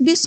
20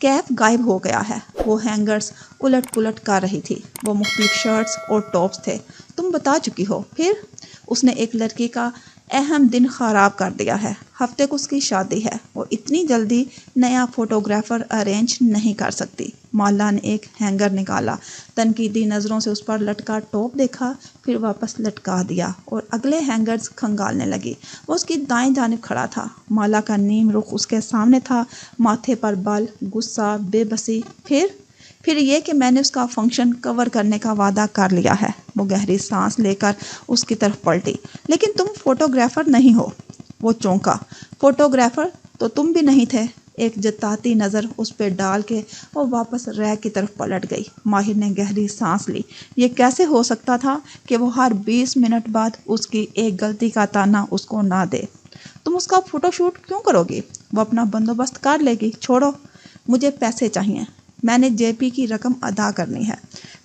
کیف غائب ہو گیا ہے۔ وہ ہینگرز الٹ پلٹ کر رہی تھی۔ وہ مختلف شرٹس اور ٹاپس تھے۔ تم بتا چکی ہو۔ پھر اس نے ایک لڑکی کا اہم دن خراب کر دیا ہے۔ ہفتے کو اس کی شادی ہے۔ وہ اتنی جلدی نیا فوٹوگرافر ارینج نہیں کر سکتی۔ مالا نے ایک ہینگر نکالا، تنقیدی نظروں سے اس پر لٹکا ٹاپ دیکھا، پھر واپس لٹکا دیا اور اگلے ہینگرز کھنگالنے لگی۔ وہ اس کی دائیں جانب کھڑا تھا۔ مالا کا نیم رخ اس کے سامنے تھا، ماتھے پر بال، غصہ، بے بسی۔ پھر یہ کہ میں نے اس کا فنکشن کور کرنے کا وعدہ کر لیا ہے۔ وہ گہری سانس لے کر اس کی طرف پلٹی۔ لیکن تم فوٹوگرافر نہیں ہو۔ وہ چونکا۔ فوٹوگرافر تو تم بھی نہیں تھے۔ ایک جتاتی نظر اس پہ ڈال کے وہ واپس ریک کی طرف پلٹ گئی۔ ماہر نے گہری سانس لی۔ یہ کیسے ہو سکتا تھا کہ وہ ہر 20 منٹ بعد اس کی ایک غلطی کا تانا اس کو نہ دے؟ تم اس کا فوٹو شوٹ کیوں کرو گی؟ وہ اپنا بندوبست کر لے گی۔ چھوڑو، مجھے پیسے چاہیے۔ میں نے جے پی کی رقم ادا کرنی ہے۔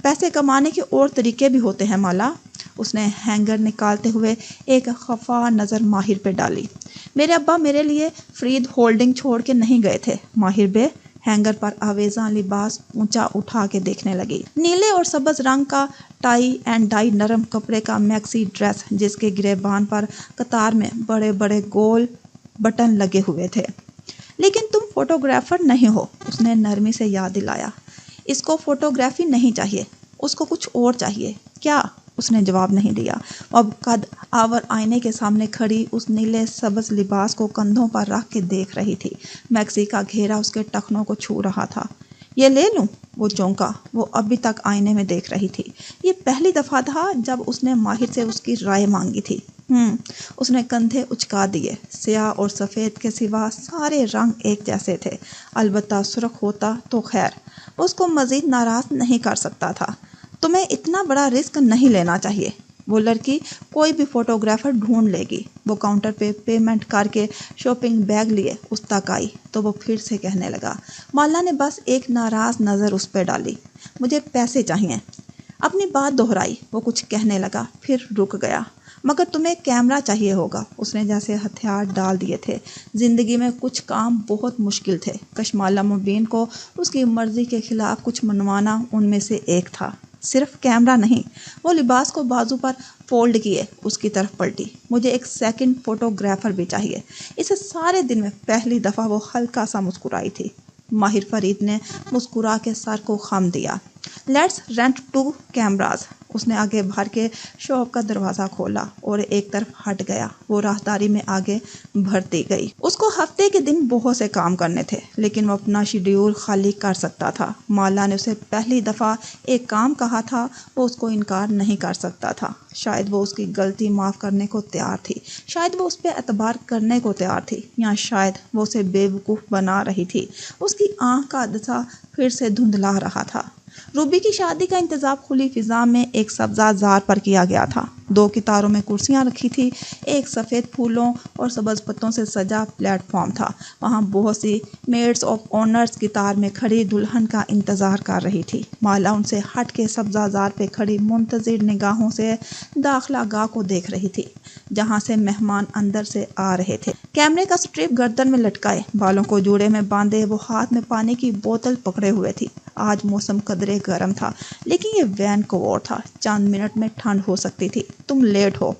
پیسے کمانے کے اور طریقے بھی ہوتے ہیں مالا۔ اس نے ہینگر نکالتے ہوئے ایک خفا نظر ماہر پہ ڈالی۔ میرے ابا میرے لیے فرید ہولڈنگ چھوڑ کے نہیں گئے تھے۔ ماہر بے ہینگر پر آویزاں لباس اونچا اٹھا کے دیکھنے لگی۔ نیلے اور سبز رنگ کا ٹائی اینڈ ڈائی نرم کپڑے کا میکسی ڈریس جس کے گریبان پر قطار میں بڑے بڑے گول بٹن لگے ہوئے تھے۔ لیکن تم فوٹوگرافر نہیں ہو، اس نے نرمی سے یاد دلایا۔ اس کو فوٹوگرافی نہیں چاہیے، اس کو کچھ اور چاہیے۔ کیا؟ اس نے جواب نہیں دیا۔ وہ اب قد آور آئینے کے سامنے کھڑی اس نیلے سبز لباس کو کندھوں پر رکھ کے دیکھ رہی تھی۔ میکسی کا گھیرا اس کے ٹخنوں کو چھو رہا تھا۔ یہ لے لوں؟ وہ چونکا۔ وہ ابھی تک آئینے میں دیکھ رہی تھی۔ یہ پہلی دفعہ تھا جب اس نے ماہر سے اس کی رائے مانگی تھی۔ اس نے کندھے اچکا دیے۔ سیاہ اور سفید کے سوا سارے رنگ ایک جیسے تھے، البتہ سرخ ہوتا تو خیر۔ وہ اس کو مزید ناراض نہیں کر سکتا تھا۔ تمہیں اتنا بڑا رسک نہیں لینا چاہیے۔ وہ لڑکی کوئی بھی فوٹوگرافر ڈھونڈ لے گی۔ وہ کاؤنٹر پہ پیمنٹ کر کے شاپنگ بیگ لیے اس تک آئی تو وہ پھر سے کہنے لگا۔ مالا نے بس ایک ناراض نظر اس پہ ڈالی۔ مجھے پیسے چاہیے۔ اپنی بات دہرائی۔ وہ کچھ کہنے لگا، پھر رک گیا۔ مگر تمہیں کیمرہ چاہیے ہوگا۔ اس نے جیسے ہتھیار ڈال دیے تھے۔ زندگی میں کچھ کام بہت مشکل تھے۔ کشمالا مبین کو اس کی مرضی کے خلاف کچھ منوانا ان میں سے ایک تھا۔ صرف کیمرہ نہیں۔ وہ لباس کو بازو پر فولڈ کیے اس کی طرف پلٹی۔ مجھے ایک سیکنڈ فوٹوگرافر بھی چاہیے۔ اسے سارے دن میں پہلی دفعہ وہ ہلکا سا مسکرائی تھی۔ ماہر فرید نے مسکرا کے سر کو خم دیا۔ Let's rent 2 cameras. اس نے آگے بڑھ کے شاپ کا دروازہ کھولا اور ایک طرف ہٹ گیا۔ وہ راہداری میں آگے بڑھتی گئی۔ اس کو ہفتے کے دن بہت سے کام کرنے تھے، لیکن وہ اپنا شیڈیول خالی کر سکتا تھا۔ مالا نے اسے پہلی دفعہ ایک کام کہا تھا، وہ اس کو انکار نہیں کر سکتا تھا۔ شاید وہ اس کی غلطی معاف کرنے کو تیار تھی، شاید وہ اس پہ اعتبار کرنے کو تیار تھی، یا شاید وہ اسے بے وقوف بنا رہی تھی۔ اس کی آنکھ کا عدسہ پھر سے دھندلا رہا تھا۔ روبی کی شادی کا انتظام کھلی فضا میں ایک سبزہ زار پر کیا گیا تھا۔ 2 قطاروں میں کرسیاں رکھی تھی۔ ایک سفید پھولوں اور سبز پتوں سے سجا پلیٹ فارم تھا۔ وہاں بہت سی میڈس آف آنرز قطار میں کھڑی دلہن کا انتظار کر رہی تھی۔ مالا ان سے ہٹ کے سبزہ زار پہ کھڑی منتظر نگاہوں سے داخلہ گاہ کو دیکھ رہی تھی، جہاں سے مہمان اندر سے آ رہے تھے۔ کیمرے کا سٹرپ گردن میں لٹکائے، بالوں کو جوڑے میں باندھے، وہ ہاتھ میں پانی کی بوتل پکڑے ہوئے تھی۔ آج موسم قدرے گرم تھا، لیکن یہ وینکوور تھا، چند منٹ میں ٹھنڈ ہو سکتی تھی۔ تم لیٹ ہو۔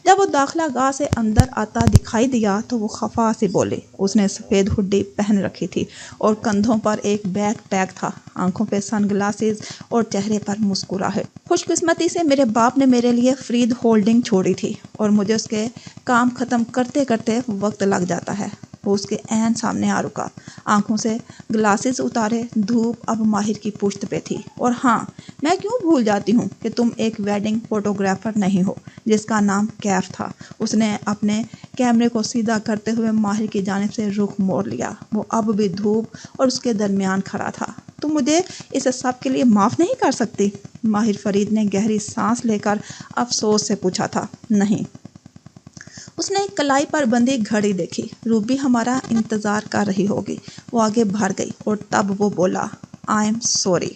جب وہ داخلہ گاہ سے اندر آتا دکھائی دیا تو وہ خفا سے بولی۔ اس نے سفید ہڈی پہن رکھی تھی اور کندھوں پر ایک بیگ پیک تھا، آنکھوں پہ سن گلاسز اور چہرے پر مسکراہٹ۔ خوش قسمتی سے میرے باپ نے میرے لیے فرید ہولڈنگ چھوڑی تھی اور مجھے اس کے کام ختم کرتے کرتے وقت لگ جاتا ہے۔ وہ اس کے عین سامنے آ رکا، آنکھوں سے گلاسز اتارے۔ دھوپ اب ماہر کی پشت پہ تھی۔ اور ہاں، میں کیوں بھول جاتی ہوں کہ تم ایک ویڈنگ فوٹوگرافر نہیں ہو جس کا نام کیف تھا۔ اس نے اپنے کیمرے کو سیدھا کرتے ہوئے ماہر کی جانب سے رخ موڑ لیا۔ وہ اب بھی دھوپ اور اس کے درمیان کھڑا تھا۔ تم مجھے اس سب کے لیے معاف نہیں کر سکتی؟ ماہر فرید نے گہری سانس لے کر افسوس سے پوچھا تھا۔ نہیں۔ اس نے کلائی پر بندھی گھڑی دیکھی۔ روبی ہمارا انتظار کر رہی ہوگی۔ وہ آگے بڑھ گئی اور تب وہ بولا، آئی ایم سوری۔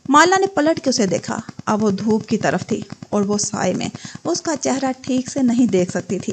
مالا نے پلٹ کے اسے دیکھا۔ اب وہ دھوپ کی طرف تھی اور وہ سائے میں۔ وہ اس کا چہرہ ٹھیک سے نہیں دیکھ سکتی تھی۔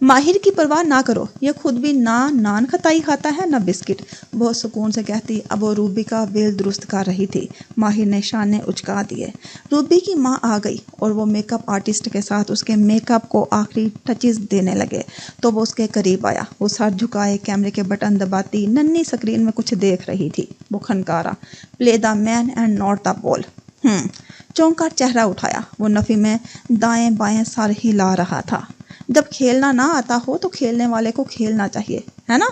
ماہر کی پرواہ نہ کرو، یہ خود بھی نہ نان کھتائی کھاتا ہے نہ بسکٹ، بہت سکون سے کہتی اب وہ روبی کا بیل درست کر رہی تھی۔ ماہر نے شانے اچکا دیے۔ روبی کی ماں آ گئی اور وہ میک اپ آرٹسٹ کے ساتھ اس کے میک اپ کو آخری ٹچز دینے لگے تو وہ اس کے قریب آیا۔ وہ سر جھکائے کیمرے کے بٹن دباتی ننھی اسکرین میں کچھ دیکھ رہی تھی۔ وہ کھنکارا، پلے دا مین اینڈ ناٹ دا بال۔ چونک کر چہرہ اٹھایا۔ وہ نفی میں دائیں بائیں سر ہلا رہا تھا۔ جب کھیلنا نہ آتا ہو تو کھیلنے والے کو کھیلنا چاہیے، ہے نا؟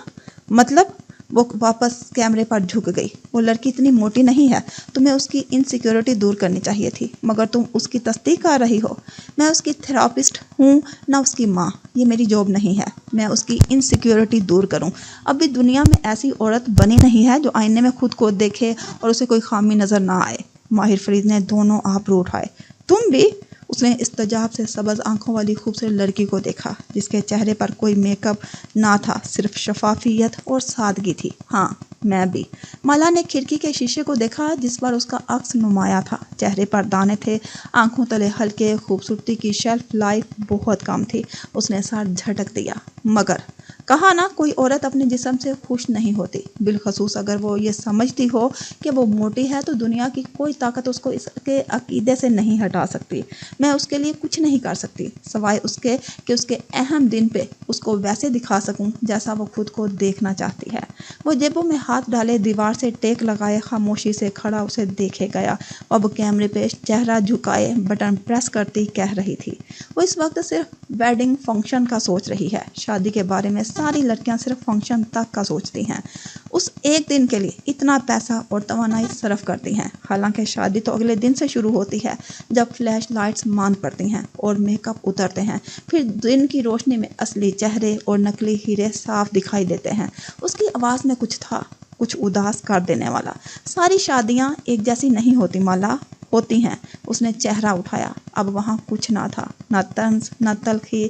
مطلب؟ وہ واپس کیمرے پر جھک گئی۔ وہ لڑکی اتنی موٹی نہیں ہے، تمہیں اس کی انسیکیورٹی دور کرنی چاہیے تھی، مگر تم اس کی تصدیق کر رہی ہو۔ میں اس کی تھراپسٹ ہوں نہ اس کی ماں، یہ میری جاب نہیں ہے میں اس کی انسیکیورٹی دور کروں۔ ابھی دنیا میں ایسی عورت بنی نہیں ہے جو آئینے میں خود کو دیکھے اور اسے کوئی خامی نظر نہ آئے۔ ماہر فرید نے دونوں آبرو اٹھائے۔ تم بھی؟ اس نے استجاب سے سبز آنکھوں والی خوبصورت لڑکی کو دیکھا جس کے چہرے پر کوئی میک اپ نہ تھا، صرف شفافیت اور سادگی تھی۔ ہاں میں بھی۔ مالا نے کھڑکی کے شیشے کو دیکھا جس پر اس کا عکس نمایاں تھا۔ چہرے پر دانے تھے، آنکھوں تلے ہلکے، خوبصورتی کی شیلف لائف بہت کم تھی۔ اس نے سر جھٹک دیا۔ مگر کہا نا کوئی عورت اپنے جسم سے خوش نہیں ہوتی، بالخصوص اگر وہ یہ سمجھتی ہو کہ وہ موٹی ہے تو دنیا کی کوئی طاقت اس کو اس کے عقیدے سے نہیں ہٹا سکتی۔ میں اس کے لیے کچھ نہیں کر سکتی سوائے اس کے کہ اس کے اہم دن پہ اس کو ویسے دکھا سکوں جیسا وہ خود کو دیکھنا چاہتی ہے۔ وہ جیبوں میں ہاتھ ڈالے دیوار سے ٹیک لگائے خاموشی سے کھڑا اسے دیکھے گیا۔ اب کیمرے پہ چہرہ جھکائے بٹن پریس کرتی کہہ رہی تھی۔ وہ اس وقت صرف ویڈنگ فنکشن کا سوچ رہی ہے۔ شادی کے بارے میں ساری لڑکیاں صرف فنکشن تک کا سوچتی ہیں، اس ایک دن کے لیے اتنا پیسہ اور توانائی صرف کرتی ہیں۔ حالانکہ شادی تو اگلے دن سے شروع ہوتی ہے جب فلیش لائٹس ماند پڑتی ہیں اور میک اپ اترتے ہیں، پھر دن کی روشنی میں اصلی چہرے اور نقلی ہیرے صاف دکھائی دیتے ہیں۔ اس کی آواز میں کچھ تھا، کچھ اداس کر دینے والا۔ ساری شادیاں ایک جیسی نہیں ہوتی مالا، ہوتی ہیں۔ اس نے چہرہ اٹھایا۔ اب وہاں کچھ نہ تھا، نہ طنز نہ تلخی،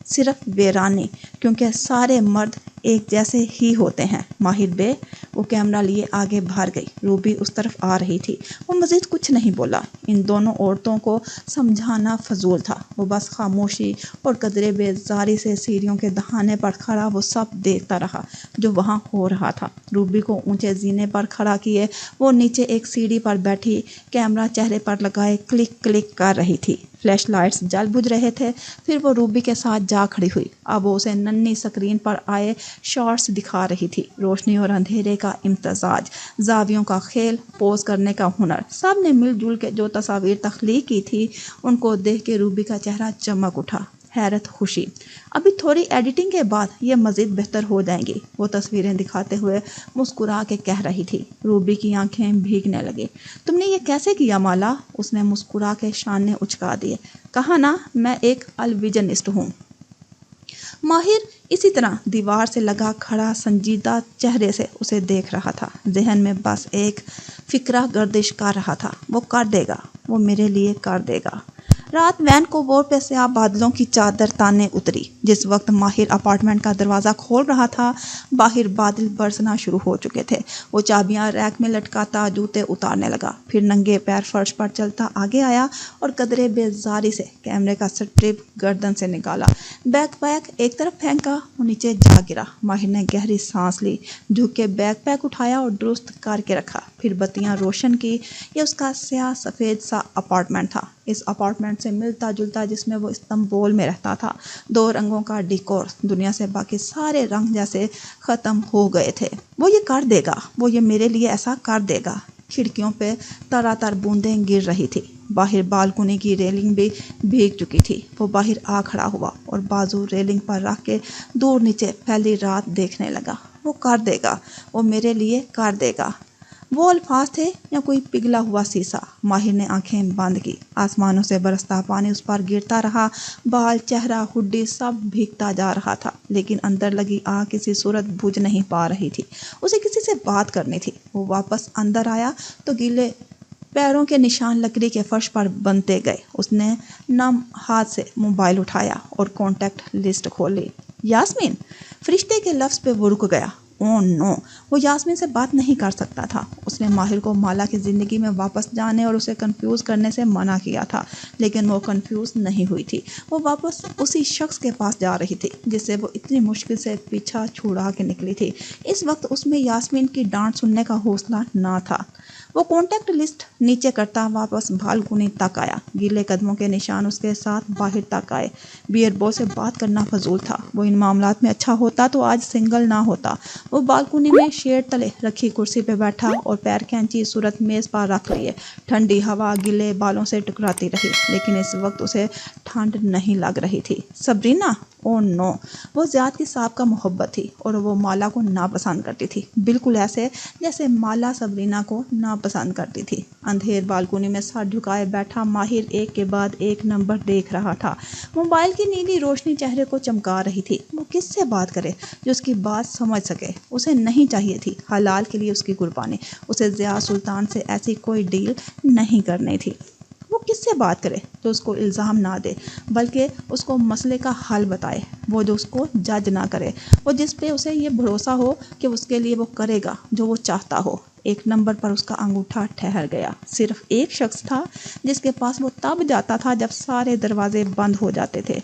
صرف ویرانی، کیونکہ سارے مرد ایک جیسے ہی ہوتے ہیں۔ ماہر بے، وہ کیمرہ لیے آگے بھاگ گئی۔ روبی اس طرف آ رہی تھی۔ وہ مزید کچھ نہیں بولا۔ ان دونوں عورتوں کو سمجھانا فضول تھا۔ وہ بس خاموشی اور قدرے بیزاری سے سیڑھیوں کے دہانے پر کھڑا وہ سب دیکھتا رہا جو وہاں ہو رہا تھا۔ روبی کو اونچے زینے پر کھڑا کیے وہ نیچے ایک سیڑھی پر بیٹھی کیمرہ چہرے پر لگائے کلک کلک کر رہی تھی۔ فلیش لائٹس جل بجھ رہے تھے۔ پھر وہ روبی کے ساتھ جا کھڑی ہوئی۔ اب وہ اسے ننھی سکرین پر آئے شارٹس دکھا رہی تھی۔ روشنی اور اندھیرے کا امتزاج، زاویوں کا کھیل، پوز کرنے کا ہنر، سب نے مل جل کے جو تصاویر تخلیق کی تھی ان کو دیکھ کے روبی کا چہرہ چمک اٹھا۔ حیرت، خوشی۔ ابھی تھوڑی ایڈیٹنگ کے بعد یہ مزید بہتر ہو جائیں گی، وہ تصویریں دکھاتے ہوئے مسکرا کے کہہ رہی تھی۔ روبی کی آنکھیں بھیگنے لگی۔ تم نے یہ کیسے کیا مالا؟ اس نے مسکرا کے شانے اچکا دیے۔ کہا نا میں ایک الویژنسٹ ہوں۔ ماہر اسی طرح دیوار سے لگا کھڑا سنجیدہ چہرے سے اسے دیکھ رہا تھا۔ ذہن میں بس ایک فکرہ گردش کر رہا تھا، وہ کر دے گا، وہ میرے لیے کر دے گا۔ رات وینکوور پہ سیاہ بادلوں کی چادر تانے اتری۔ جس وقت ماہر اپارٹمنٹ کا دروازہ کھول رہا تھا باہر بادل برسنا شروع ہو چکے تھے۔ وہ چابیاں ریک میں لٹکاتا جوتے اتارنے لگا، پھر ننگے پیر فرش پر چلتا آگے آیا اور قدرے بیزاری سے کیمرے کا سٹرپ گردن سے نکالا، بیک پیک ایک طرف پھینکا، وہ نیچے جا گرا۔ ماہر نے گہری سانس لی، جھک کے بیک پیک اٹھایا اور درست کر کے رکھا، پھر بتیاں روشن کی۔ یہ اس کا سیاہ سفید سا اپارٹمنٹ تھا، اس اپارٹمنٹ سے ملتا جلتا جس میں وہ استنبول میں رہتا تھا۔ 2 رنگوں کا ڈیکور، دنیا سے باقی سارے رنگ جیسے ختم ہو گئے تھے۔ وہ یہ کر دے گا، وہ یہ میرے لیے ایسا کر دے گا۔ کھڑکیوں پہ تر بوندیں گر رہی تھی۔ باہر بالکنی کی ریلنگ بھی بھیگ چکی تھی۔ وہ باہر آ کھڑا ہوا اور بازو ریلنگ پر رکھ کے دور نیچے پھیلی رات دیکھنے لگا۔ وہ کر دے گا، وہ میرے لیے کر دے گا۔ وہ الفاظ تھے یا کوئی پگھلا ہوا سیسا؟ ماہر نے آنکھیں بند کی۔ آسمانوں سے برستا پانی اس پر گرتا رہا، بال، چہرہ، ہڈی سب بھیگتا جا رہا تھا، لیکن اندر لگی آگ کسی صورت بجھ نہیں پا رہی تھی۔ اسے کسی سے بات کرنی تھی۔ وہ واپس اندر آیا تو گیلے پیروں کے نشان لکڑی کے فرش پر بنتے گئے۔ اس نے نم ہاتھ سے موبائل اٹھایا اور کانٹیکٹ لسٹ کھولی۔ یاسمین، فرشتے کے لفظ پہ وہ رک گیا۔ اوہ نو، وہ یاسمین سے بات نہیں کر سکتا تھا۔ اس نے ماہر کو مالا کی زندگی میں واپس جانے اور اسے کنفیوز کرنے سے منع کیا تھا، لیکن وہ کنفیوز نہیں ہوئی تھی۔ وہ واپس اسی شخص کے پاس جا رہی تھی جس سے وہ اتنی مشکل سے پیچھا چھڑا کے نکلی تھی۔ اس وقت اس میں یاسمین کی ڈانٹ سننے کا حوصلہ نہ تھا۔ وہ کانٹیکٹ لسٹ نیچے کرتا واپس بالکنی تک آیا۔ گیلے قدموں کے نشان اس کے ساتھ باہر تک آئے۔ بیئر بو سے بات کرنا فضول تھا، وہ ان معاملات میں اچھا ہوتا تو آج سنگل نہ ہوتا۔ وہ بالکنی میں شیڈ تلے رکھی کرسی پہ بیٹھا اور پیر کھینچی صورت میز پر رکھ لیے۔ ٹھنڈی ہوا گیلے بالوں سے ٹکراتی رہی، لیکن اس وقت اسے ٹھنڈ نہیں لگ رہی تھی۔ سبرینا؟ اوہ نو، وہ زیاد کی سابقہ محبت تھی اور وہ مالا کو ناپسند کرتی تھی، بالکل ایسے جیسے مالا سبرینا کو ناپسند کرتی تھی۔ اندھیر بالکنی میں سر جھکائے بیٹھا ماہر ایک کے بعد ایک نمبر دیکھ رہا تھا۔ موبائل کی نیلی روشنی چہرے کو چمکا رہی تھی۔ وہ کس سے بات کرے جو اس کی بات سمجھ سکے؟ اسے نہیں چاہیے تھی حلال کے لیے اس کی قربانی۔ اسے ضیاء سلطان سے ایسی کوئی ڈیل نہیں کرنی تھی۔ وہ کس سے بات کرے جو اس کو الزام نہ دے بلکہ اس کو مسئلے کا حل بتائے، وہ جو اس کو جج نہ کرے، وہ جس پہ اسے یہ بھروسہ ہو کہ اس کے لیے وہ کرے گا جو وہ چاہتا ہو۔ ایک نمبر پر اس کا انگوٹھا ٹھہر گیا۔ صرف ایک شخص تھا جس کے پاس وہ تب جاتا تھا جب سارے دروازے بند ہو جاتے تھے۔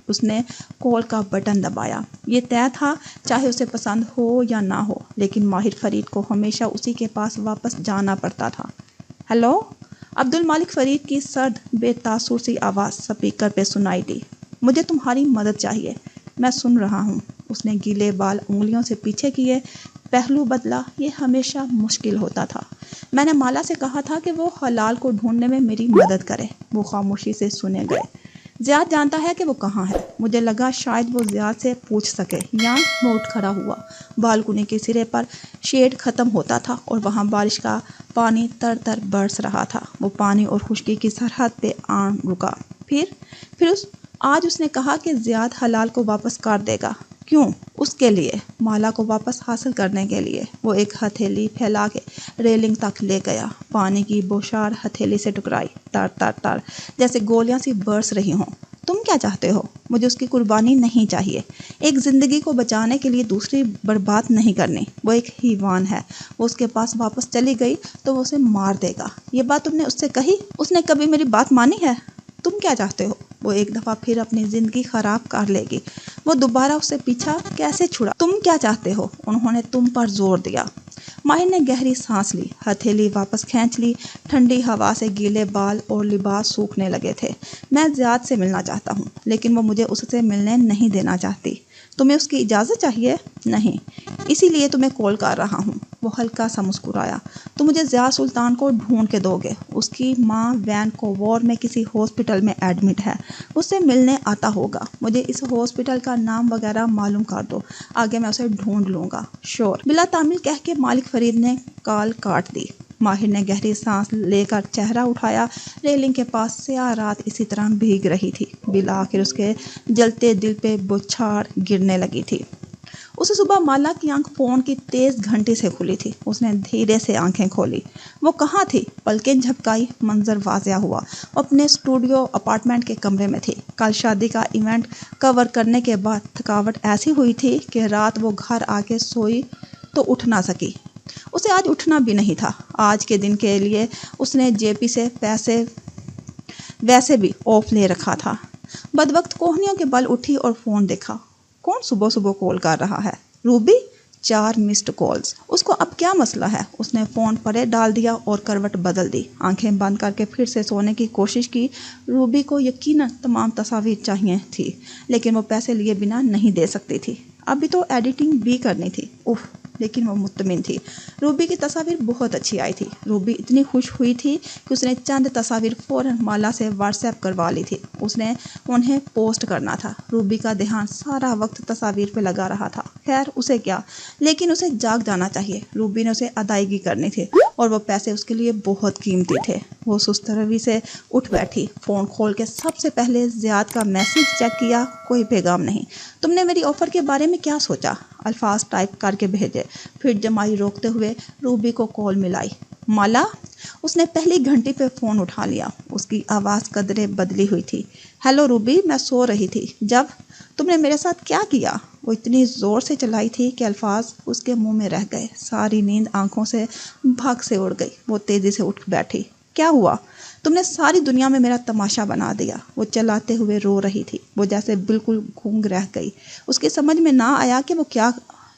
اس نے کال کا بٹن دبایا۔ یہ طے تھا چاہے اسے پسند ہو یا نہ ہو، لیکن ماہر فرید کو ہمیشہ اسی کے پاس واپس جانا پڑتا تھا۔ ہیلو؟ عبد المالک فرید کی سرد بے تاثر سی آواز سپیکر پہ سنائی دی۔ مجھے تمہاری مدد چاہیے، میں سن رہا ہوں۔ اس نے گیلے بال انگلیوں سے پیچھے کیے، پہلو بدلا۔ یہ ہمیشہ مشکل ہوتا تھا۔ میں نے مالا سے کہا تھا کہ وہ حلال کو ڈھونڈنے میں میری مدد کرے۔ وہ خاموشی سے سنے گئے۔ زیاد جانتا ہے کہ وہ کہاں ہے؟ مجھے لگا شاید وہ زیاد سے پوچھ سکے۔ یا وہ اٹھ کھڑا ہوا۔ بالکنی کے سرے پر شیڈ ختم ہوتا تھا اور وہاں بارش کا پانی تر تر برس رہا تھا۔ وہ پانی اور خشکی کی سرحد پہ آن رکا۔ آج اس نے کہا کہ زیاد حلال کو واپس کر دے گا۔ کیوں؟ اس کے لیے، مالا کو واپس حاصل کرنے کے لیے۔ وہ ایک ہتھیلی پھیلا کے ریلنگ تک لے گیا۔ پانی کی بوچھار ہتھیلی سے ٹکرائی، تر تر تر جیسے گولیاں سی برس رہی ہوں۔ تم کیا چاہتے ہو؟ مجھے اس کی قربانی نہیں چاہیے۔ ایک زندگی کو بچانے کے لیے دوسری برباد نہیں کرنی۔ وہ ایک حیوان ہے۔ وہ اس کے پاس واپس چلی گئی تو وہ اسے مار دے گا۔ یہ بات تم نے اس سے کہی؟ اس نے کبھی میری بات مانی ہے؟ تم کیا چاہتے ہو؟ وہ ایک دفعہ پھر اپنی زندگی خراب کر لے گی۔ وہ دوبارہ اس سے پیچھا کیسے چھڑا؟ تم کیا چاہتے ہو؟ انہوں نے تم پر زور دیا۔ ماہر نے گہری سانس لی، ہتھیلی واپس کھینچ لی۔ ٹھنڈی ہوا سے گیلے بال اور لباس سوکھنے لگے تھے۔ میں زیاد سے ملنا چاہتا ہوں، لیکن وہ مجھے اس سے ملنے نہیں دینا چاہتی۔ تمہیں اس کی اجازت چاہیے؟ نہیں، اسی لیے تمہیں کال کر رہا ہوں۔ وہ ہلکا سا مسکرایا۔ تم مجھے ضیاء سلطان کو ڈھونڈ کے دو گے؟ اس کی ماں وینکوور میں کسی ہاسپٹل میں ایڈمٹ ہے، اس سے ملنے آتا ہوگا۔ مجھے اس ہاسپٹل کا نام وغیرہ معلوم کر دو، آگے میں اسے ڈھونڈ لوں گا۔ شور، بلا تعمیل کہہ کے مالک فرید نے کال کاٹ دی۔ ماہر نے گہری سانس لے کر چہرہ اٹھایا۔ ریلنگ کے پاس سیاہ رات اسی طرح بھیگ رہی تھی۔ بالآخر اس کے جلتے دل پہ بوچھار گرنے لگی تھی۔ اسے صبح مالا کی آنکھ فون کی تیز گھنٹی سے کھلی تھی۔ اس نے دھیرے سے آنکھیں کھولی۔ وہ کہاں تھی؟ پلکیں جھپکائی، منظر واضح ہوا۔ وہ اپنے اسٹوڈیو اپارٹمنٹ کے کمرے میں تھی۔ کل شادی کا ایونٹ کور کرنے کے بعد تھکاوٹ ایسی ہوئی تھی کہ رات وہ گھر آ کے سوئی تو اٹھ نہ سکی۔ اسے آج اٹھنا بھی نہیں تھا۔ آج کے دن کے لیے اس نے جے پی سے پیسے ویسے بھی آف لے رکھا تھا۔ بدوقت کوہنیوں کے بل اٹھی اور فون دیکھا۔ کون صبح صبح کال کر رہا ہے؟ روبی؟ 4 missed calls. اس کو اب کیا مسئلہ ہے؟ اس نے فون پرے ڈال دیا اور کروٹ بدل دی۔ آنکھیں بند کر کے پھر سے سونے کی کوشش کی۔ روبی کو یقیناً تمام تصاویر چاہیے تھی، لیکن وہ پیسے لیے بنا نہیں دے سکتی تھی۔ ابھی تو ایڈیٹنگ بھی کرنی تھی۔ لیکن وہ مطمئن تھی۔ روبی کی تصاویر بہت اچھی آئی تھی۔ روبی اتنی خوش ہوئی تھی کہ اس نے چند تصاویر فوراً مالا سے واٹس ایپ کروا لی تھی۔ اس نے انہیں پوسٹ کرنا تھا۔ روبی کا دھیان سارا وقت تصاویر پہ لگا رہا تھا۔ خیر اسے کیا، لیکن اسے جاگ جانا چاہیے۔ روبی نے اسے ادائیگی کرنی تھی اور وہ پیسے اس کے لیے بہت قیمتی تھے۔ وہ سست روی سے اٹھ بیٹھی، فون کھول کے سب سے پہلے زیاد کا میسج چیک کیا۔ کوئی پیغام نہیں۔ تم نے میری آفر کے بارے میں کیا سوچا؟ الفاظ ٹائپ کر کے بھیجے۔ پھر جمائی روکتے ہوئے روبی کو کال ملائی۔ مالا؟ اس نے پہلی گھنٹی پہ فون اٹھا لیا۔ اس کی آواز قدرے بدلی ہوئی تھی۔ ہیلو روبی، میں سو رہی تھی جب تم نے میرے ساتھ کیا کیا؟ وہ اتنی زور سے چلائی تھی کہ الفاظ اس کے منہ میں رہ گئے۔ ساری نیند آنکھوں سے بھگ سے اڑ گئی۔ وہ تیزی سے اٹھ بیٹھی۔ کیا ہوا؟ تم نے ساری دنیا میں میرا تماشا بنا دیا۔ وہ چلاتے ہوئے رو رہی تھی۔ وہ جیسے بالکل گونگ رہ گئی۔ اس کی سمجھ میں نہ آیا کہ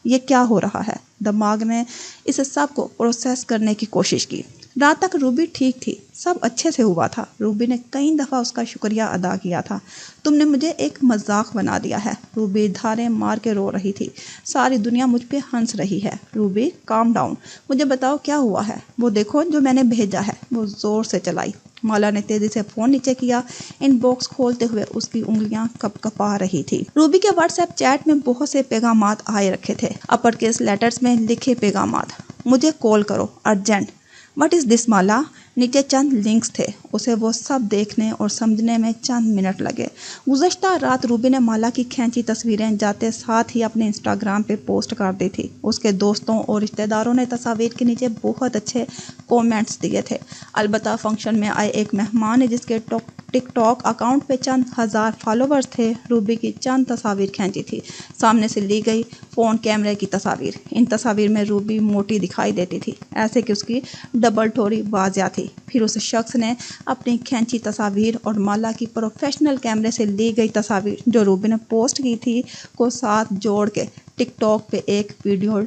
یہ کیا ہو رہا ہے۔ دماغ نے اس سب کو پروسیس کرنے کی کوشش کی۔ رات تک روبی ٹھیک تھی، سب اچھے سے ہوا تھا۔ روبی نے کئی دفعہ اس کا شکریہ ادا کیا تھا۔ تم نے مجھے ایک مذاق بنا دیا ہے۔ روبی دھاریں مار کے رو رہی تھی۔ ساری دنیا مجھ پہ ہنس رہی ہے۔ روبی کام ڈاؤن، مجھے بتاؤ کیا ہوا ہے۔ وہ دیکھو جو میں نے بھیجا ہے۔ وہ زور سے چلائی۔ مالا نے تیزی سے فون نیچے کیا۔ ان باکس کھولتے ہوئے اس کی انگلیاں کپ کپا رہی تھی۔ روبی کے واٹس ایپ چیٹ میں بہت سے پیغامات آئے رکھے تھے، اپر کیس لیٹرز میں لکھے پیغامات۔ مجھے کال کرو ارجنٹ۔ واٹ از دس مالا؟ نیچے چند لنکس تھے۔ اسے وہ سب دیکھنے اور سمجھنے میں چند منٹ لگے۔ گزشتہ رات روبی نے مالا کی کھینچی تصویریں جاتے ساتھ ہی اپنے انسٹاگرام پہ پوسٹ کر دی تھی۔ اس کے دوستوں اور رشتہ داروں نے تصاویر کے نیچے بہت اچھے کومنٹس دیے تھے۔ البتہ فنکشن میں آئے ایک مہمان نے جس کے ٹک ٹاک اکاؤنٹ پہ چند ہزار فالوورز تھے، روبی کی چند تصاویر کھینچی تھی۔ سامنے سے لی گئی فون کیمرے کی تصاویر۔ ان تصاویر میں روبی موٹی دکھائی دیتی تھی، ایسے کہ اس کی ڈبل ٹھوڑی واضح تھی۔ پھر اس شخص نے اپنی کھینچی تصاویر اور مالا کی پروفیشنل کیمرے سے لی گئی تصاویر جو روبی نے پوسٹ کی تھی کو ساتھ جوڑ کے ٹک ٹاک پہ ایک ویڈیو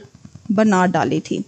بنا ڈالی تھی۔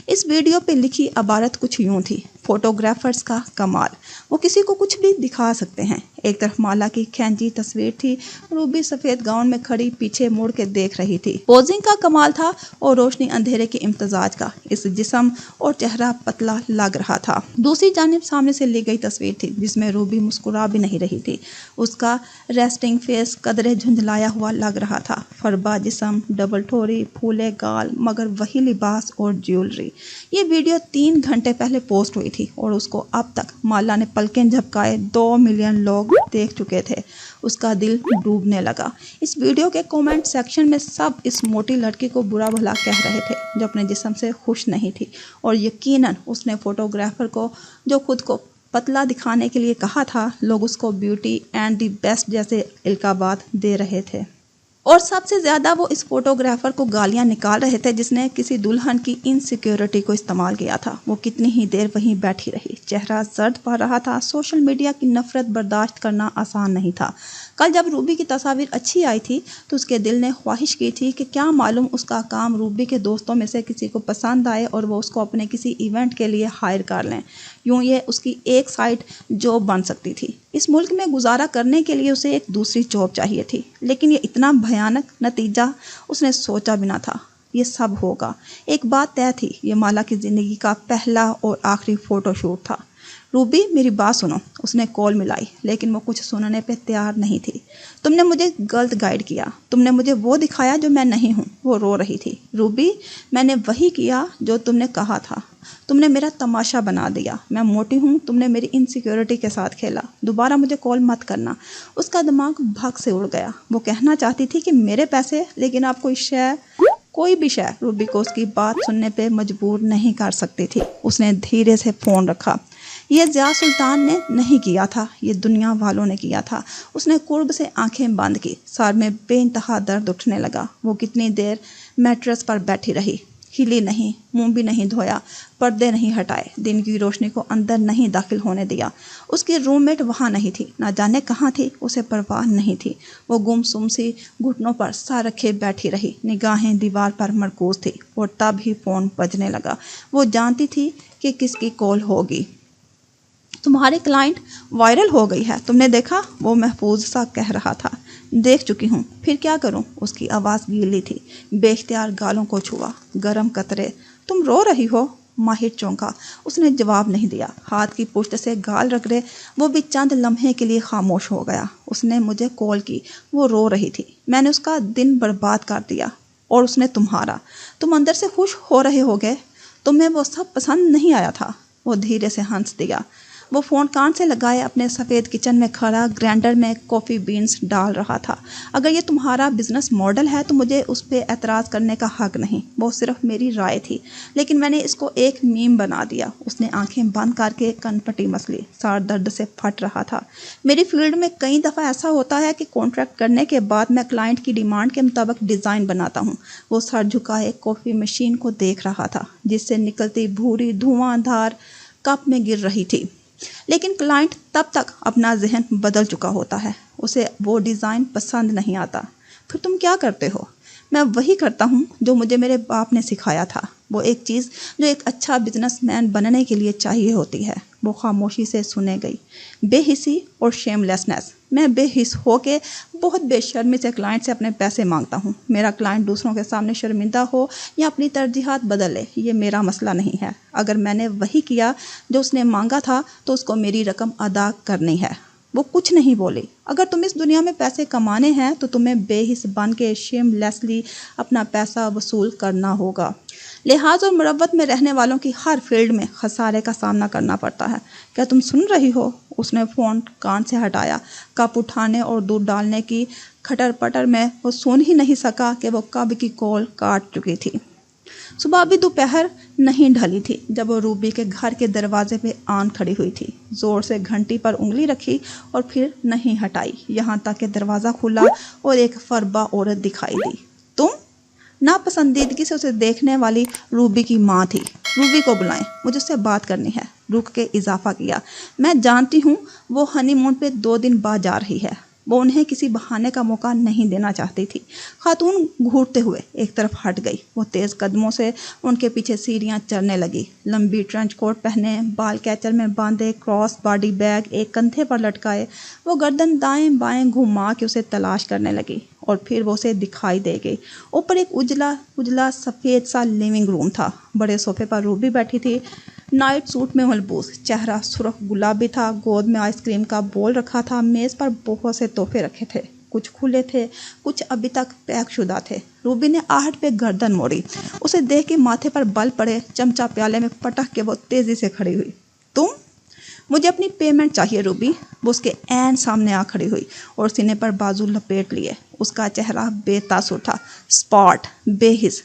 اس ویڈیو پہ لکھی عبارت کچھ یوں تھی: فوٹوگرافرز کا کمال، وہ کسی کو کچھ بھی دکھا سکتے ہیں۔ ایک طرف مالا کی کھینچی تصویر تھی، روبی سفید گاؤن میں کھڑی پیچھے مڑ کے دیکھ رہی تھی۔ پوزنگ کا کمال تھا اور روشنی اندھیرے کے امتزاج کا، اس جسم اور چہرہ پتلا لگ رہا تھا۔ دوسری جانب سامنے سے لی گئی تصویر تھی جس میں روبی مسکرا بھی نہیں رہی تھی۔ اس کا ریسٹنگ فیس قدرے جھنجھلایا ہوا لگ رہا تھا، فربا جسم، ڈبل ٹھوری، پھولے گال، مگر وہی لباس اور جیولری۔ یہ ویڈیو 3 گھنٹے پہلے پوسٹ ہوئی تھی اور اس کو اب تک مالا نے پلکیں جھپکائے 2 ملین لوگ دیکھ چکے تھے۔ اس کا دل ڈوبنے لگا۔ اس ویڈیو کے کومنٹ سیکشن میں سب اس موٹی لڑکی کو برا بھلا کہہ رہے تھے جو اپنے جسم سے خوش نہیں تھی، اور یقیناً اس نے فوٹوگرافر کو جو خود کو پتلا دکھانے کے لیے کہا تھا، لوگ اس کو بیوٹی اینڈ دی بیسٹ جیسے القابات دے رہے تھے۔ اور سب سے زیادہ وہ اس فوٹوگرافر کو گالیاں نکال رہے تھے جس نے کسی دلہن کی انسیکیورٹی کو استعمال کیا تھا۔ وہ کتنی ہی دیر وہیں بیٹھی رہی، چہرہ زرد پڑ رہا تھا۔ سوشل میڈیا کی نفرت برداشت کرنا آسان نہیں تھا۔ کل جب روبی کی تصاویر اچھی آئی تھی تو اس کے دل نے خواہش کی تھی کہ کیا معلوم اس کا کام روبی کے دوستوں میں سے کسی کو پسند آئے اور وہ اس کو اپنے کسی ایونٹ کے لیے ہائر کر لیں۔ یوں یہ اس کی ایک سائڈ جاب بن سکتی تھی۔ اس ملک میں گزارا کرنے کے لیے اسے ایک دوسری جاب چاہیے تھی، لیکن یہ اتنا بھیانک نتیجہ اس نے سوچا بھی نہ تھا۔ یہ سب ہوگا۔ ایک بات طے تھی، یہ مالا کی زندگی کا پہلا اور آخری فوٹو شوٹ تھا۔ روبی میری بات سنو، اس نے کال ملائی، لیکن وہ کچھ سننے پہ تیار نہیں تھی۔ تم نے مجھے غلط گائیڈ کیا، تم نے مجھے وہ دکھایا جو میں نہیں ہوں۔ وہ رو رہی تھی۔ روبی، میں نے وہی کیا جو تم نے کہا تھا، تم نے میرا تماشا بنا دیا۔ میں موٹی ہوں، تم نے میری انسیکیورٹی کے ساتھ کھیلا۔ دوبارہ مجھے کال مت کرنا۔ اس کا دماغ بھگ سے اڑ گیا۔ وہ کہنا چاہتی تھی کہ میرے پیسے، لیکن آپ کوئی بھی شے روبی کو اس کی بات سننے پہ مجبور نہیں کر سکتی تھی۔ اس نے دھیرے سے فون رکھا۔ یہ ضیاء سلطان نے نہیں کیا تھا، یہ دنیا والوں نے کیا تھا۔ اس نے قرب سے آنکھیں بند کی، سر میں بے انتہا درد اٹھنے لگا۔ وہ کتنی دیر میٹرس پر بیٹھی رہی، ہلی نہیں، منہ بھی نہیں دھویا، پردے نہیں ہٹائے، دن کی روشنی کو اندر نہیں داخل ہونے دیا۔ اس کی روم میٹ وہاں نہیں تھی، نہ جانے کہاں تھی، اسے پرواہ نہیں تھی۔ وہ گم سم سی گھٹنوں پر سر رکھے بیٹھی رہی، نگاہیں دیوار پر مرکوز تھی، اور تب ہی فون بجنے لگا۔ وہ جانتی تھی کہ کس کی کال ہوگی۔ تمہاری کلائنٹ وائرل ہو گئی ہے، تم نے دیکھا؟ وہ محفوظ سا کہہ رہا تھا۔ دیکھ چکی ہوں، پھر کیا کروں؟ اس کی آواز گیلی تھی۔ بے اختیار گالوں کو چھوا، گرم قطرے۔ تم رو رہی ہو؟ ماہر چونکا۔ اس نے جواب نہیں دیا، ہاتھ کی پشت سے گال رگڑے۔ وہ بھی چند لمحے کے لیے خاموش ہو گیا۔ اس نے مجھے کال کی، وہ رو رہی تھی، میں نے اس کا دن برباد کر دیا، اور اس نے تمہارا۔ تم اندر سے خوش ہو رہے ہوگے، تمہیں وہ سب پسند نہیں آیا تھا۔ وہ دھیرے سے ہنس دیا۔ وہ فون کان سے لگائے اپنے سفید کچن میں کھڑا گرینڈر میں کافی بینز ڈال رہا تھا۔ اگر یہ تمہارا بزنس ماڈل ہے تو مجھے اس پہ اعتراض کرنے کا حق نہیں، وہ صرف میری رائے تھی، لیکن میں نے اس کو ایک میم بنا دیا۔ اس نے آنکھیں بند کر کے کن پٹی مسلی، سر درد سے پھٹ رہا تھا۔ میری فیلڈ میں کئی دفعہ ایسا ہوتا ہے کہ کانٹریکٹ کرنے کے بعد میں کلائنٹ کی ڈیمانڈ کے مطابق ڈیزائن بناتا ہوں۔ وہ سر جھکائے کافی مشین کو دیکھ رہا تھا جس سے نکلتی بھوری دھواں دھار کپ میں گر رہی تھی، لیکن کلائنٹ تب تک اپنا ذہن بدل چکا ہوتا ہے، اسے وہ ڈیزائن پسند نہیں آتا۔ پھر تم کیا کرتے ہو؟ میں وہی کرتا ہوں جو مجھے میرے باپ نے سکھایا تھا، وہ ایک چیز جو ایک اچھا بزنس مین بننے کے لیے چاہیے ہوتی ہے۔ وہ خاموشی سے سنے گئی۔ بے حسی اور شیم لیسنس۔ میں بے حس ہو کے بہت بے شرمی سے کلائنٹ سے اپنے پیسے مانگتا ہوں۔ میرا کلائنٹ دوسروں کے سامنے شرمندہ ہو یا اپنی ترجیحات بدل لے، یہ میرا مسئلہ نہیں ہے۔ اگر میں نے وہی کیا جو اس نے مانگا تھا تو اس کو میری رقم ادا کرنی ہے۔ وہ کچھ نہیں بولی۔ اگر تم اس دنیا میں پیسے کمانے ہیں تو تمہیں بے حس بن کے شیم لیسلی اپنا پیسہ وصول کرنا ہوگا۔ لحاظ اور مروت میں رہنے والوں کی ہر فیلڈ میں خسارے کا سامنا کرنا پڑتا ہے۔ کیا تم سن رہی ہو؟ اس نے فون کان سے ہٹایا۔ کپ اٹھانے اور دودھ ڈالنے کی کھٹر پٹر میں وہ سن ہی نہیں سکا کہ وہ کب کی کال کاٹ چکی تھی۔ صبح بھی دوپہر نہیں ڈھلی تھی جب وہ روبی کے گھر کے دروازے پہ آن کھڑی ہوئی تھی۔ زور سے گھنٹی پر انگلی رکھی اور پھر نہیں ہٹائی، یہاں تک کہ دروازہ کھلا اور ایک فربا عورت دکھائی دی۔ تم؟ ناپسندیدگی سے اسے دیکھنے والی روبی کی ماں تھی۔ روبی کو بلائیں، مجھے اس سے بات کرنی ہے، رک کے اضافہ کیا۔ میں جانتی ہوں وہ ہنی مون پہ 2 دن بعد جا رہی ہے۔ وہ انہیں کسی بہانے کا موقع نہیں دینا چاہتی تھی۔ خاتون گھورتے ہوئے ایک طرف ہٹ گئی۔ وہ تیز قدموں سے ان کے پیچھے سیڑھیاں چڑھنے لگی۔ لمبی ٹرنچ کوٹ پہنے، بال کیچر میں باندھے، کراس باڈی بیگ ایک کندھے پر لٹکائے، وہ گردن دائیں بائیں گھما کے اسے تلاش کرنے لگی اور پھر وہ اسے دکھائی دے گئی۔ اوپر ایک اجلا سفید سا لیونگ روم تھا۔ بڑے صوفے پر روبی بیٹھی تھی، نائٹ سوٹ میں ملبوس، چہرہ سرخ گلابی تھا، گود میں آئس کریم کا بول رکھا تھا۔ میز پر بہت سے تحفے رکھے تھے، کچھ کھلے تھے، کچھ ابھی تک پیک شدہ تھے۔ روبی نے آہٹ پہ گردن موڑی، اسے دیکھ کے ماتھے پر بل پڑے، چمچہ پیالے میں پٹک کے وہ تیزی سے کھڑی ہوئی۔ تم؟ مجھے اپنی پیمنٹ چاہیے روبی۔ وہ اس کے عین سامنے آ کھڑی ہوئی اور سینے پر بازو لپیٹ لیے۔ اس کا چہرہ بے تاثر تھا، اسپاٹ، بے حس۔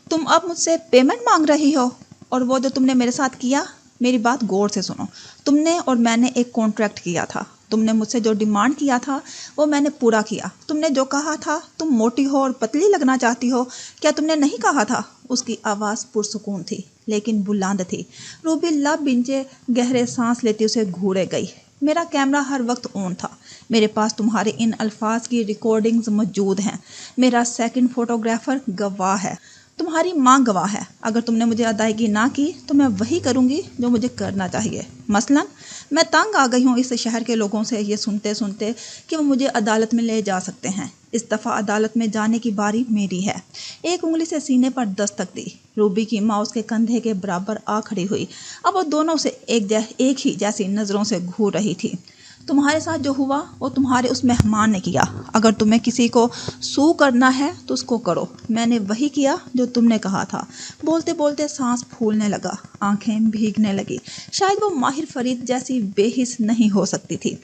تم اب مجھ سے پیمنٹ مانگ رہی ہو؟ اور وہ جو تم نے میرے ساتھ کیا؟ میری بات غور سے سنو۔ تم نے اور میں نے ایک کانٹریکٹ کیا تھا۔ تم نے مجھ سے جو ڈیمانڈ کیا تھا وہ میں نے پورا کیا۔ تم نے جو کہا تھا تم موٹی ہو اور پتلی لگنا چاہتی ہو، کیا تم نے نہیں کہا تھا؟ اس کی آواز پرسکون تھی لیکن بلند تھی۔ روبی لب بنچے گہرے سانس لیتی اسے گھورے گئی۔ میرا کیمرہ ہر وقت آن تھا، میرے پاس تمہارے ان الفاظ کی ریکارڈنگز موجود ہیں، میرا سیکنڈ فوٹوگرافر گواہ ہے، تمہاری ماں گواہ ہے۔ اگر تم نے مجھے ادائیگی نہ کی تو میں وہی کروں گی جو مجھے کرنا چاہیے۔ مثلاً میں تنگ آ گئی ہوں اس شہر کے لوگوں سے یہ سنتے سنتے کہ وہ مجھے عدالت میں لے جا سکتے ہیں۔ اس دفعہ عدالت میں جانے کی باری میری ہے۔ ایک انگلی سے سینے پر دستک دی۔ روبی کی ماں اس کے کندھے کے برابر آ کھڑی ہوئی۔ اب وہ دونوں سے ایک ہی جیسی نظروں سے گھور رہی تھی۔ تمہارے ساتھ جو ہوا وہ تمہارے اس مہمان نے کیا۔ اگر تمہیں کسی کو سو کرنا ہے تو اس کو کرو۔ میں نے وہی کیا جو تم نے کہا تھا۔ بولتے بولتے سانس پھولنے لگا، آنکھیں بھیگنے لگی۔ شاید وہ ماہر فرید جیسی بے حس نہیں ہو سکتی تھی۔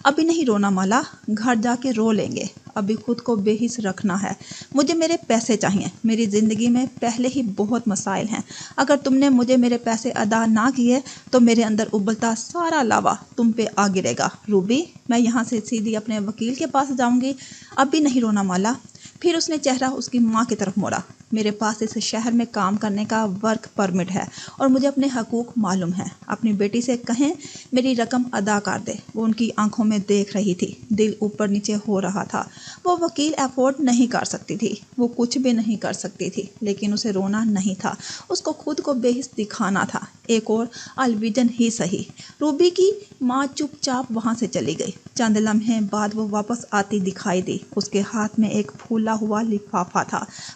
ابھی نہیں رونا مالا، گھر جا کے رو لیں گے۔ ابھی خود کو بے حس رکھنا ہے۔ مجھے میرے پیسے چاہیے۔ میری زندگی میں پہلے ہی بہت مسائل ہیں۔ اگر تم نے مجھے میرے پیسے ادا نہ کیے تو میرے اندر ابلتا سارا لاوا تم پہ آ گرے گا۔ روبی، میں یہاں سے سیدھی اپنے وکیل کے پاس جاؤں گی۔ ابھی نہیں رونا مالا۔ پھر اس نے چہرہ اس کی ماں کی طرف موڑا۔ میرے پاس اس شہر میں کام کرنے کا ورک پرمٹ ہے اور مجھے اپنے حقوق معلوم ہیں۔ اپنی بیٹی سے کہیں میری رقم ادا کر دے۔ وہ ان کی آنکھوں میں دیکھ رہی تھی، دل اوپر نیچے ہو رہا تھا۔ وہ وکیل افورڈ نہیں کر سکتی تھی، وہ کچھ بھی نہیں کر سکتی تھی، لیکن اسے رونا نہیں تھا، اس کو خود کو بے حس دکھانا تھا۔ ایک اور الویژن ہی سہی۔ روبی کی ماں چپ چاپ وہاں سے چلی گئی۔ چند لمحے بعد وہ واپس آتی دکھائی دی۔ اس کے ہاتھ میں ایک پھولا ہوا لفافہ تھا۔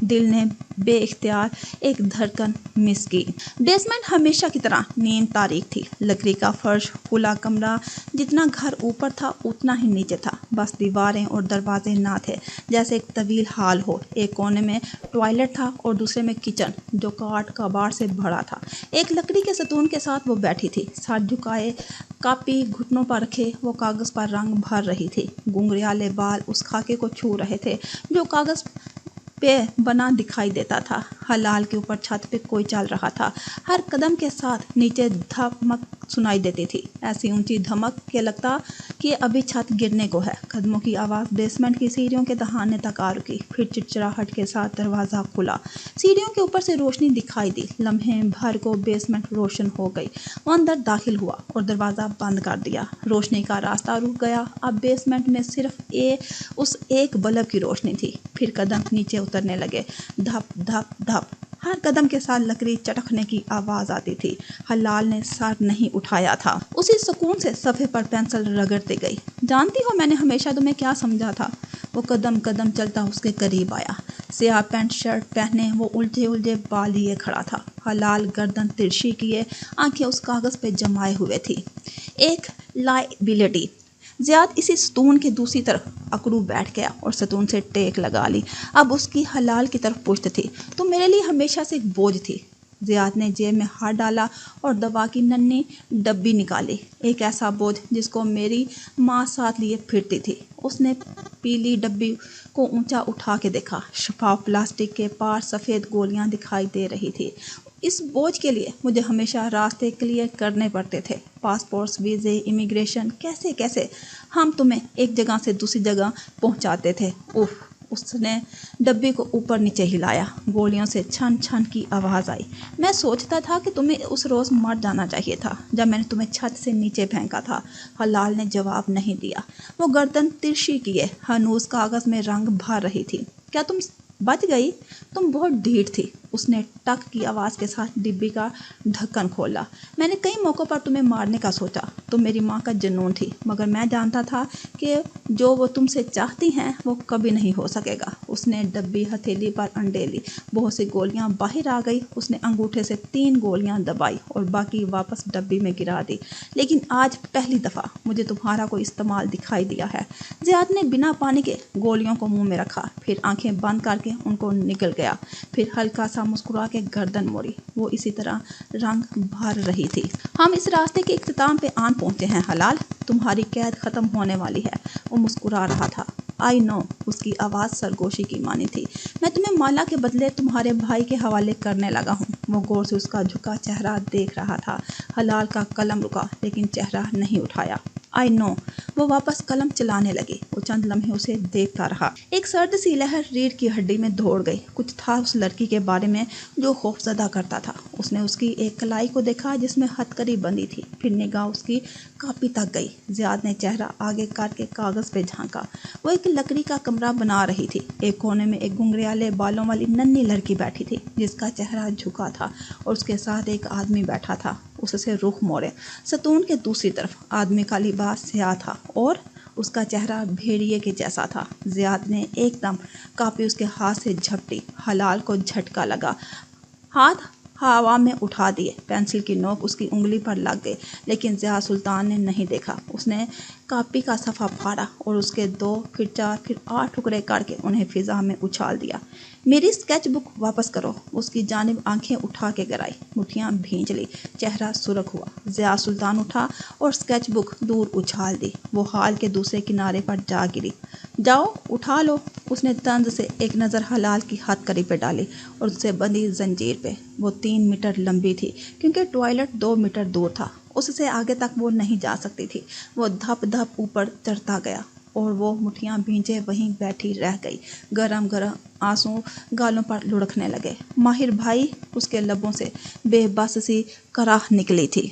دل نے بے اختیار ایک دھڑکن مس کی۔ بیسمنٹ ہمیشہ کی طرح نیند تاریک تھی، لکڑی کا فرش، کھلا کمرہ، جتنا گھر اوپر تھا اتنا ہی نیچے تھا، بس دیواریں اور دروازے نہ تھے، جیسے ایک طویل ہال ہو۔ ایک کونے میں ٹوائلٹ تھا اور دوسرے میں کچن جو کاٹ کباڑ سے بھرا تھا۔ ایک لکڑی کے ستون کے ساتھ وہ بیٹھی تھی، سر جھکائے، کاپی گھٹنوں پر رکھے، وہ کاغذ پر رنگ بھر رہی تھی۔ گنگریالے بال اس خاکے کو چھو رہے تھے جو کاغذ پہ بنا دکھائی دیتا تھا۔ حلال کے اوپر چھت پہ کوئی چل رہا تھا، ہر قدم کے ساتھ نیچے دھمک سنائی دیتی تھی، ایسی اونچی دھمک کہ لگتا کہ ابھی چھت گرنے کو ہے۔ قدموں کی آواز بیسمنٹ کی سیڑھیوں کے دہانے تک آ رکی، پھر چڑچڑاہٹ کے ساتھ دروازہ کھلا، سیڑھیوں کے اوپر سے روشنی دکھائی دی۔ لمحے بھر کو بیسمنٹ روشن ہو گئی، وہ اندر داخل ہوا اور دروازہ بند کر دیا۔ روشنی کا راستہ رک گیا، اب بیسمنٹ میں صرف اس ایک بلب کی روشنی تھی۔ پھر قدم نیچے اترنے لگے، دھپ دھپ دھپ، ہر قدم کے ساتھ لکڑی چٹکنے کی آواز آتی تھی۔ حلال نے سر نہیں اٹھایا تھا، اسی سکون سے صفحے پر پینسل رگڑتے گئی۔ جانتی ہو میں نے ہمیشہ تمہیں کیا سمجھا تھا؟ وہ قدم قدم چلتا اس کے قریب آیا، سیاہ پینٹ شرٹ پہنے وہ الجھے الجھے بال لیے کھڑا تھا، حلال گردن ترچھی کیے، آنکھیں اس کاغذ پہ جمائے ہوئے تھی۔ ایک لائبلٹی۔ زیاد اسی ستون کے دوسری طرف اکڑو بیٹھ گیا اور ستون سے ٹیک لگا لی، اب اس کی حلال کی طرف پشت تھی۔ تو میرے لیے ہمیشہ سے ایک بوجھ تھی۔ زیاد نے جیب میں ہاتھ ڈالا اور دوا کی ننھی ڈبی نکالی، ایک ایسا بوجھ جس کو میری ماں ساتھ لیے پھرتی تھی۔ اس نے پیلی ڈبی کو اونچا اٹھا کے دیکھا، شفاف پلاسٹک کے پار سفید گولیاں دکھائی دے رہی تھی۔ اس بوجھ کے لیے مجھے ہمیشہ راستے کلیئر کرنے پڑتے تھے، پاسپورٹس، ویزے، امیگریشن، کیسے کیسے ہم تمہیں ایک جگہ سے دوسری جگہ پہنچاتے تھے۔ اف، اس نے ڈبی کو اوپر نیچے ہلایا، گولیوں سے چھن چھن کی آواز آئی۔ میں سوچتا تھا کہ تمہیں اس روز مر جانا چاہیے تھا جب میں نے تمہیں چھت سے نیچے پھینکا تھا۔ حلال نے جواب نہیں دیا، وہ گردن ترچھی کیے ہنوز کاغذ میں رنگ بھر رہی تھی۔ کیا تم بچ گئی؟ تم بہت ڈھیٹ تھی۔ اس نے ٹک کی آواز کے ساتھ ڈبی کا ڈھکن کھولا۔ میں نے کئی موقعوں پر تمہیں مارنے کا سوچا، تم میری ماں کا جنون تھی، مگر میں جانتا تھا کہ جو وہ تم سے چاہتی ہیں وہ کبھی نہیں ہو سکے گا۔ اس نے ڈبی ہتھیلی پر انڈیلی، بہت سی گولیاں باہر آ گئی۔ اس نے انگوٹھے سے 3 گولیاں دبائی اور باقی واپس ڈبی میں گرا دی۔ لیکن آج پہلی دفعہ مجھے تمہارا کوئی استعمال دکھائی دیا ہے۔ زیاد نے بنا پانی کے گولیوں کو منہ میں رکھا، پھر آنکھیں بند کر کے ان کو نگل گیا، پھر ہلکا سا مسکرا کے گردن موڑی۔ وہ اسی طرح رنگ بھر رہی تھی۔ ہم اس راستے کے اختتام پہ آن پہنچے ہیں حلال، تمہاری قید ختم ہونے والی ہے۔ وہ مسکرا رہا تھا۔ آئی نو، اس کی آواز سرگوشی کی مانی تھی۔ میں تمہیں مالا کے بدلے تمہارے بھائی کے حوالے کرنے لگا ہوں۔ وہ غور سے اس کا جھکا چہرہ دیکھ رہا تھا۔ حلال کا قلم رکا لیکن چہرہ نہیں اٹھایا۔ آئی نو، وہ واپس قلم چلانے لگی۔ وہ چند لمحے اسے دیکھتا رہا۔ ایک سرد سی لہر ریڑھ کی ہڈی میں دوڑ گئی۔ کچھ تھا اس لڑکی کے بارے میں جو خوفزدہ کرتا تھا۔ اس نے اس کی ایک کلائی کو دیکھا جس میں ہتکڑی بندھی تھی، پھر نگاہ اس کی کاپی تک گئی۔ زیاد نے چہرہ آگے کر کے کاغذ پہ جھانکا۔ وہ ایک لکڑی کا کمرہ بنا رہی تھی۔ ایک کونے میں ایک گنگریالے بالوں والی ننھی لڑکی بیٹھی تھی جس کا چہرہ جھکا تھا اور اس کے ساتھ ایک آدمی بیٹھا تھا، اس سے رخ موڑے۔ ستون کے دوسری طرف آدمی کا لباس سیاہ تھا اور اس کا چہرہ بھیڑیے کے جیسا تھا۔ زیاد نے ایک دم کاپی اس کے ہاتھ سے جھپٹی۔ حلال کو جھٹکا لگا، ہاتھ ہوا میں اٹھا دیے، پینسل کی نوک اس کی انگلی پر لگ گئی، لیکن ضیاء سلطان نے نہیں دیکھا۔ اس نے کاپی کا صفحہ پھاڑا اور اس کے 2 پھر 4 پھر 8 ٹکڑے کر کے انہیں فضا میں اچھال دیا۔ میری اسکیچ بک واپس کرو۔ اس کی جانب آنکھیں اٹھا کے گرائی، مٹھیاں بھینچ لی، چہرہ سرخ ہوا۔ ضیاء سلطان اٹھا اور اسکیچ بک دور اچھال دی، وہ ہال کے دوسرے کنارے پر جا گری۔ جاؤ اٹھا لو۔ اس نے طنز سے ایک نظر حلال کی ہتھکڑی پہ ڈالی اور اس سے بندھی زنجیر پہ۔ وہ 3 میٹر لمبی تھی کیونکہ ٹوائلٹ 2 میٹر دور تھا، اس سے آگے تک وہ نہیں جا سکتی تھی۔ وہ دھپ دھپ اوپر چڑھتا گیا اور وہ مٹھیاں بھینچے وہیں بیٹھی رہ گئی۔ گرم گرم آنسو گالوں پر لڑکنے لگے۔ ماہر بھائی، اس کے لبوں سے بے بس سی کراہ نکلی تھی۔